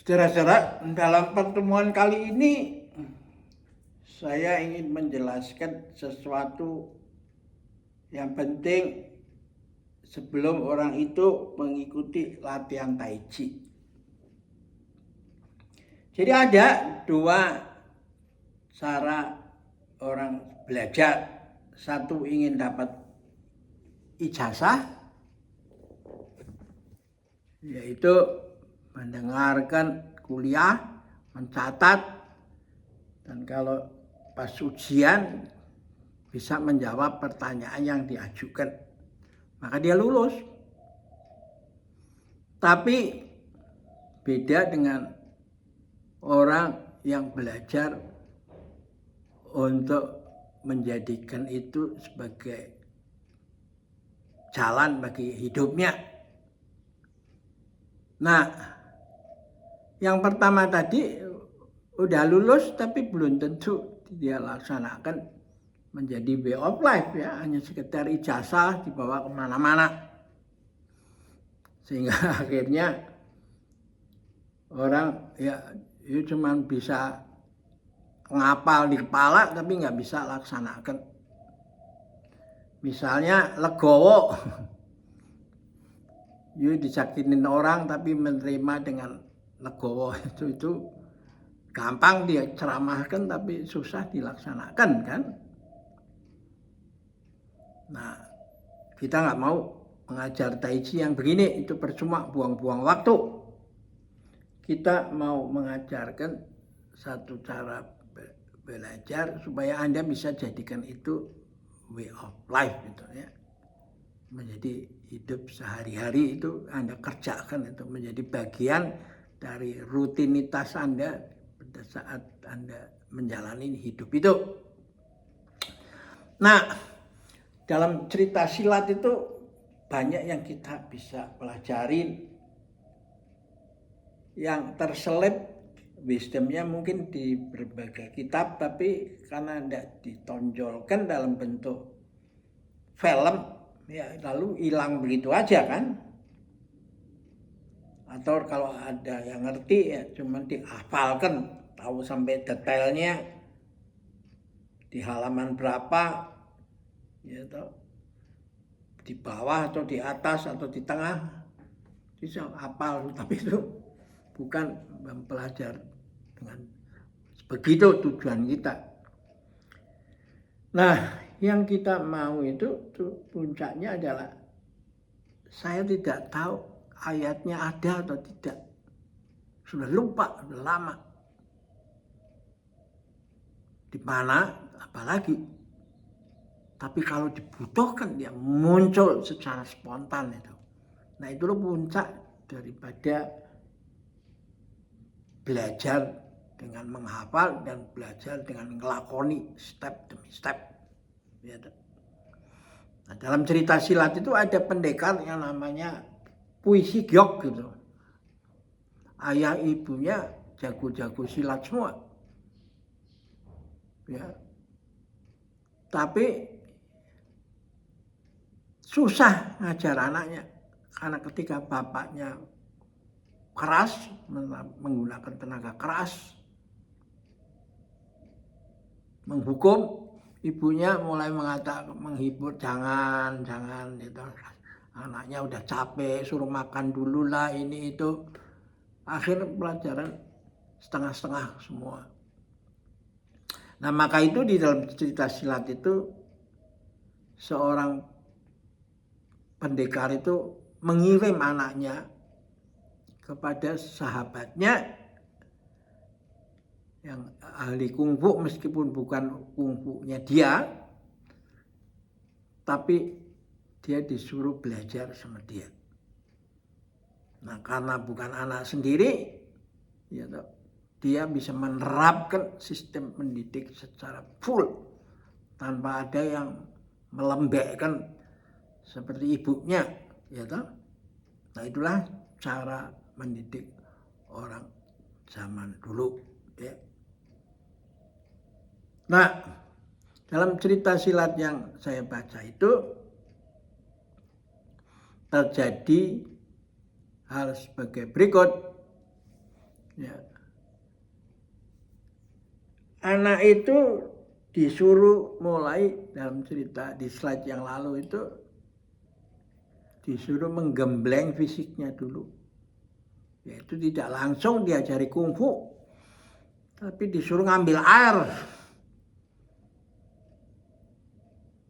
Saudara-saudara, dalam pertemuan kali ini saya ingin menjelaskan sesuatu yang penting sebelum orang itu mengikuti latihan Tai Chi. Jadi ada dua cara orang belajar. Satu ingin dapat ijazah, yaitu mendengarkan kuliah, mencatat, dan kalau pas ujian bisa menjawab pertanyaan yang diajukan, maka dia lulus. Tapi beda dengan orang yang belajar untuk menjadikan itu sebagai jalan bagi hidupnya. Nah, yang pertama tadi udah lulus tapi belum tentu dia laksanakan menjadi way of life, ya, hanya sekedar ijazah dibawa kemana-mana, sehingga akhirnya orang ya cuma bisa ngapal di kepala tapi nggak bisa laksanakan. Misalnya legowo, you disakinin orang tapi menerima dengan legowo, itu gampang dia ceramahkan tapi susah dilaksanakan, kan? Nah, kita nggak mau mengajar Tai Chi yang begini, itu percuma, buang-buang waktu. Kita mau mengajarkan satu cara belajar supaya Anda bisa jadikan itu way of life, gitu ya. Menjadi hidup sehari-hari itu Anda kerjakan, itu menjadi bagian dari rutinitas Anda pada saat Anda menjalani hidup itu. Nah, dalam cerita silat itu banyak yang kita bisa pelajarin, yang terselip wisdomnya mungkin di berbagai kitab, tapi karena tidak ditonjolkan dalam bentuk film, ya lalu hilang begitu aja, kan? Atau kalau ada yang ngerti ya cuma dihafalkan, tahu sampai detailnya di halaman berapa, ya toh, di bawah atau di atas atau di tengah, bisa hafal, tapi itu bukan mempelajari dengan begitu tujuan kita. Nah, yang kita mau itu puncaknya adalah saya tidak tahu ayatnya ada atau tidak, sudah lupa, sudah lama. Di mana apalagi, tapi kalau dibutuhkan dia muncul secara spontan itu. Nah, itu loh puncak daripada belajar dengan menghafal dan belajar dengan ngelakoni step demi step. Nah, dalam cerita silat itu ada pendekar yang namanya Puisi Gyok gitu. Ayah ibunya jago-jago silat semua. Ya. Tapi susah ngajar anaknya karena ketika bapaknya keras, menggunakan tenaga keras, menghukum, ibunya mulai mengatakan, menghibur, jangan gitu. Anaknya udah capek, suruh makan dulu lah, ini itu. Akhir pelajaran setengah-setengah semua. Nah, maka itu di dalam cerita silat itu seorang pendekar itu mengirim anaknya kepada sahabatnya yang ahli kungfu, meskipun bukan kungfunya dia, tapi dia disuruh belajar sama dia. Nah, karena bukan anak sendiri, ya, dia bisa menerapkan sistem pendidik secara full tanpa ada yang melembekkan seperti ibunya, ya toh. Nah, itulah cara mendidik orang zaman dulu, ya. Nah, dalam cerita silat yang saya baca itu terjadi hal sebagai berikut. Ya. Anak itu disuruh mulai dalam cerita di slide yang lalu itu disuruh menggembleng fisiknya dulu. Yaitu tidak langsung diajari kungfu, tapi disuruh ngambil air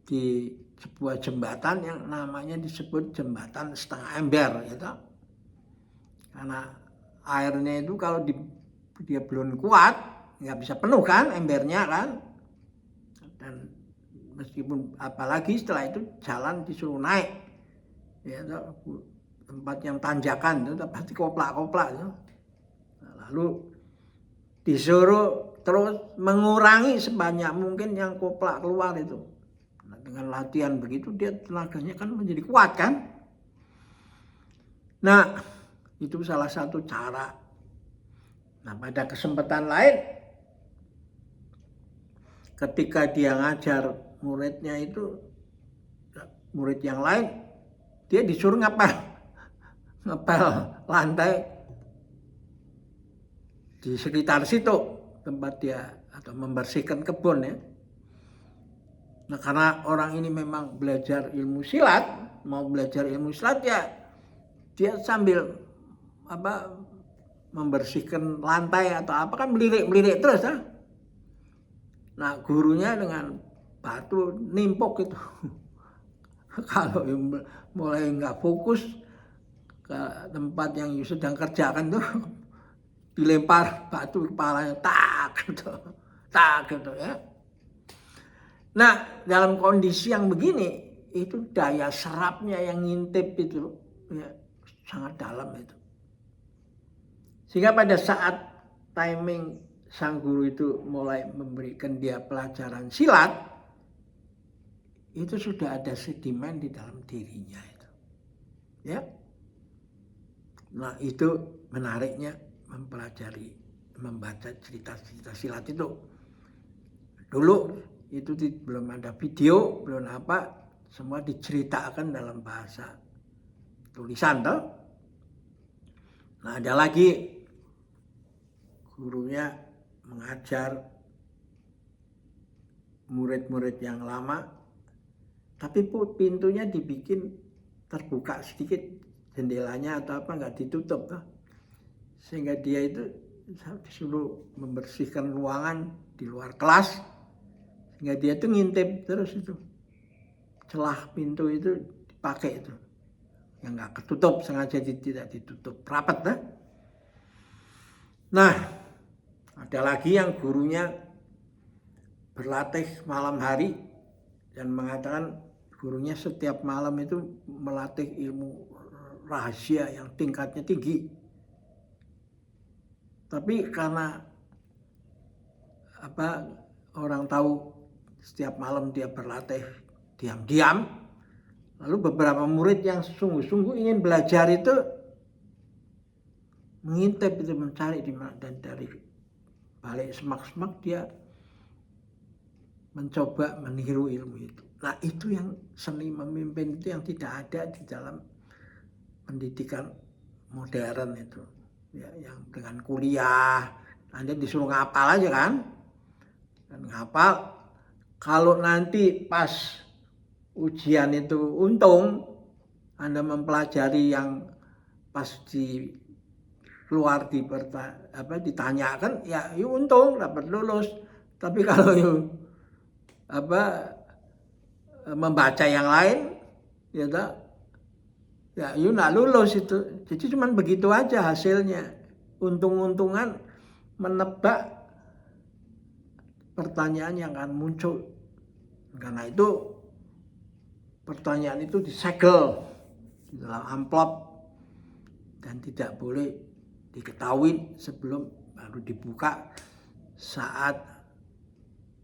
di sebuah jembatan yang namanya disebut jembatan setengah ember, gitu. Karena airnya itu kalau dia belum kuat, nggak bisa penuh kan embernya kan. Dan meskipun apalagi setelah itu jalan disuruh naik, ya, tempat yang tanjakan itu pasti koplak-koplak. Ya. Lalu disuruh terus mengurangi sebanyak mungkin yang koplak keluar itu. Nah, dengan latihan begitu dia tenaganya kan menjadi kuat kan. Nah, itu salah satu cara. Nah, pada kesempatan lain ketika dia ngajar muridnya itu, murid yang lain, dia disuruh ngepel lantai di sekitar situ tempat dia, atau membersihkan kebun ya. Nah, karena orang ini memang belajar ilmu silat, mau belajar ilmu silat ya dia sambil membersihkan lantai atau apa kan melirik terus ya. Nah, gurunya dengan batu nimpuk itu. Kalau mulai nggak fokus ke tempat yang sedang kerjakan tuh, dilempar batu kepalanya tak gitu ya. Nah, dalam kondisi yang begini itu daya serapnya yang ngintip itu ya, sangat dalam itu. Sehingga pada saat timing sang guru itu mulai memberikan dia pelajaran silat, itu sudah ada sedimen di dalam dirinya itu. Ya. Nah, itu menariknya mempelajari, membaca cerita-cerita silat itu. Dulu itu belum ada video, belum apa, semua diceritakan dalam bahasa tulisan toh. Nah, ada lagi gurunya mengajar murid-murid yang lama, tapi pintunya dibikin terbuka sedikit, jendelanya atau apa nggak ditutup toh. Sehingga dia itu disuruh membersihkan ruangan di luar kelas, sehingga dia itu ngintip terus itu celah pintu itu dipakai itu, yang nggak ketutup, sengaja tidak ditutup rapat dah. Nah, ada lagi yang gurunya berlatih malam hari dan mengatakan gurunya setiap malam itu melatih ilmu rahasia yang tingkatnya tinggi. Tapi karena orang tahu setiap malam dia berlatih diam-diam, lalu beberapa murid yang sungguh-sungguh ingin belajar itu mengintip itu, mencari di mana, dan dari balik semak-semak dia mencoba meniru ilmu itu. Nah, itu yang seni memimpin itu yang tidak ada di dalam pendidikan modern itu. Ya, yang dengan kuliah, Anda disuruh ngapal aja kan, dan ngapal. Kalau nanti pas ujian itu untung, Anda mempelajari yang pas di keluar ditanyakan, ya untung dapat lulus. Tapi kalau membaca yang lain, ya nggak lulus itu. Jadi cuma begitu aja hasilnya. Untung-untungan menebak pertanyaan yang akan muncul. Karena itu pertanyaan itu disegel di dalam amplop dan tidak boleh diketahui sebelum baru dibuka saat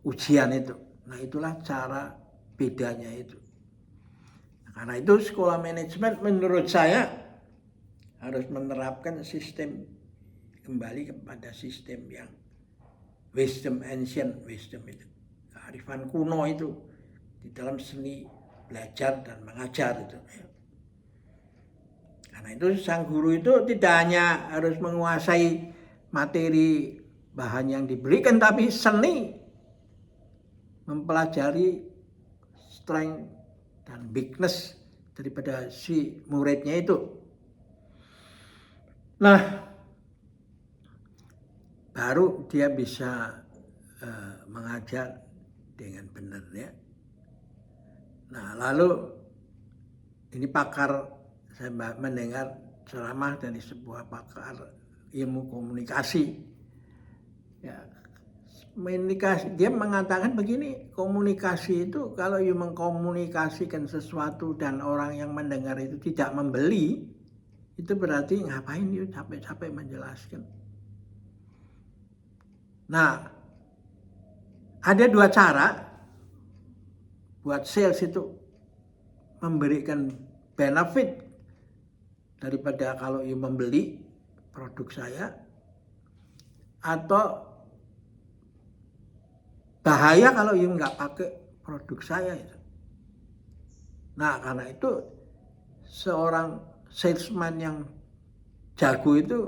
ujian itu. Nah, itulah cara bedanya itu. Karena itu sekolah manajemen menurut saya harus menerapkan sistem, kembali kepada sistem yang wisdom, ancient wisdom itu, kearifan kuno itu di dalam seni belajar dan mengajar itu. Karena itu sang guru itu tidak hanya harus menguasai materi bahan yang diberikan, tapi seni mempelajari strength dan weakness daripada si muridnya itu. Nah, baru dia bisa mengajar dengan benar ya. Nah, lalu ini saya mendengar ceramah dari sebuah pakar ilmu komunikasi. Ya, dia mengatakan begini, komunikasi itu kalau mengkomunikasikan sesuatu dan orang yang mendengar itu tidak membeli, itu berarti ngapain dia capek-capek menjelaskan. Nah, ada dua cara buat sales itu memberikan benefit daripada kalau membeli produk saya, atau bahaya kalau nggak pakai produk saya itu. Nah, karena itu seorang salesman yang jago itu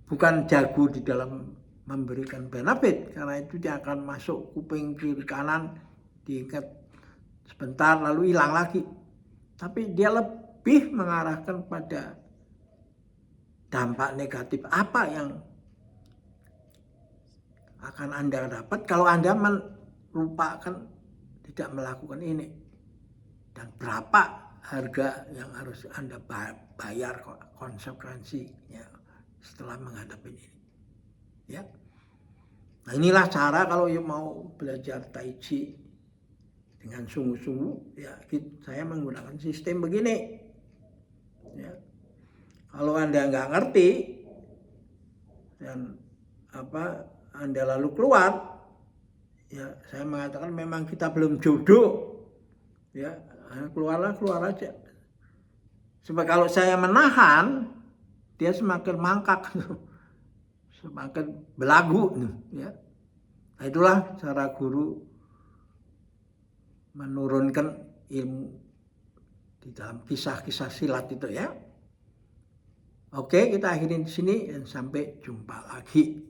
bukan jago di dalam memberikan benefit, karena itu dia akan masuk kuping kiri kanan, diingat sebentar lalu hilang lagi. Tapi dia lebih mengarahkan pada dampak negatif apa yang akan Anda dapat kalau Anda melupakan tidak melakukan ini, dan berapa harga yang harus Anda bayar konsekuensinya setelah menghadapi ini ya. Nah, inilah cara kalau mau belajar Tai Chi dengan sungguh-sungguh ya, saya menggunakan sistem begini ya. Kalau Anda nggak ngerti dan Anda lalu keluar, ya saya mengatakan memang kita belum jodoh ya, keluar aja. Sebab kalau saya menahan, dia semakin mangkak, semakin belagu ya. Nah, itulah cara guru menurunkan ilmu di dalam kisah-kisah silat itu ya. Oke, kita akhirin di sini dan sampai jumpa lagi.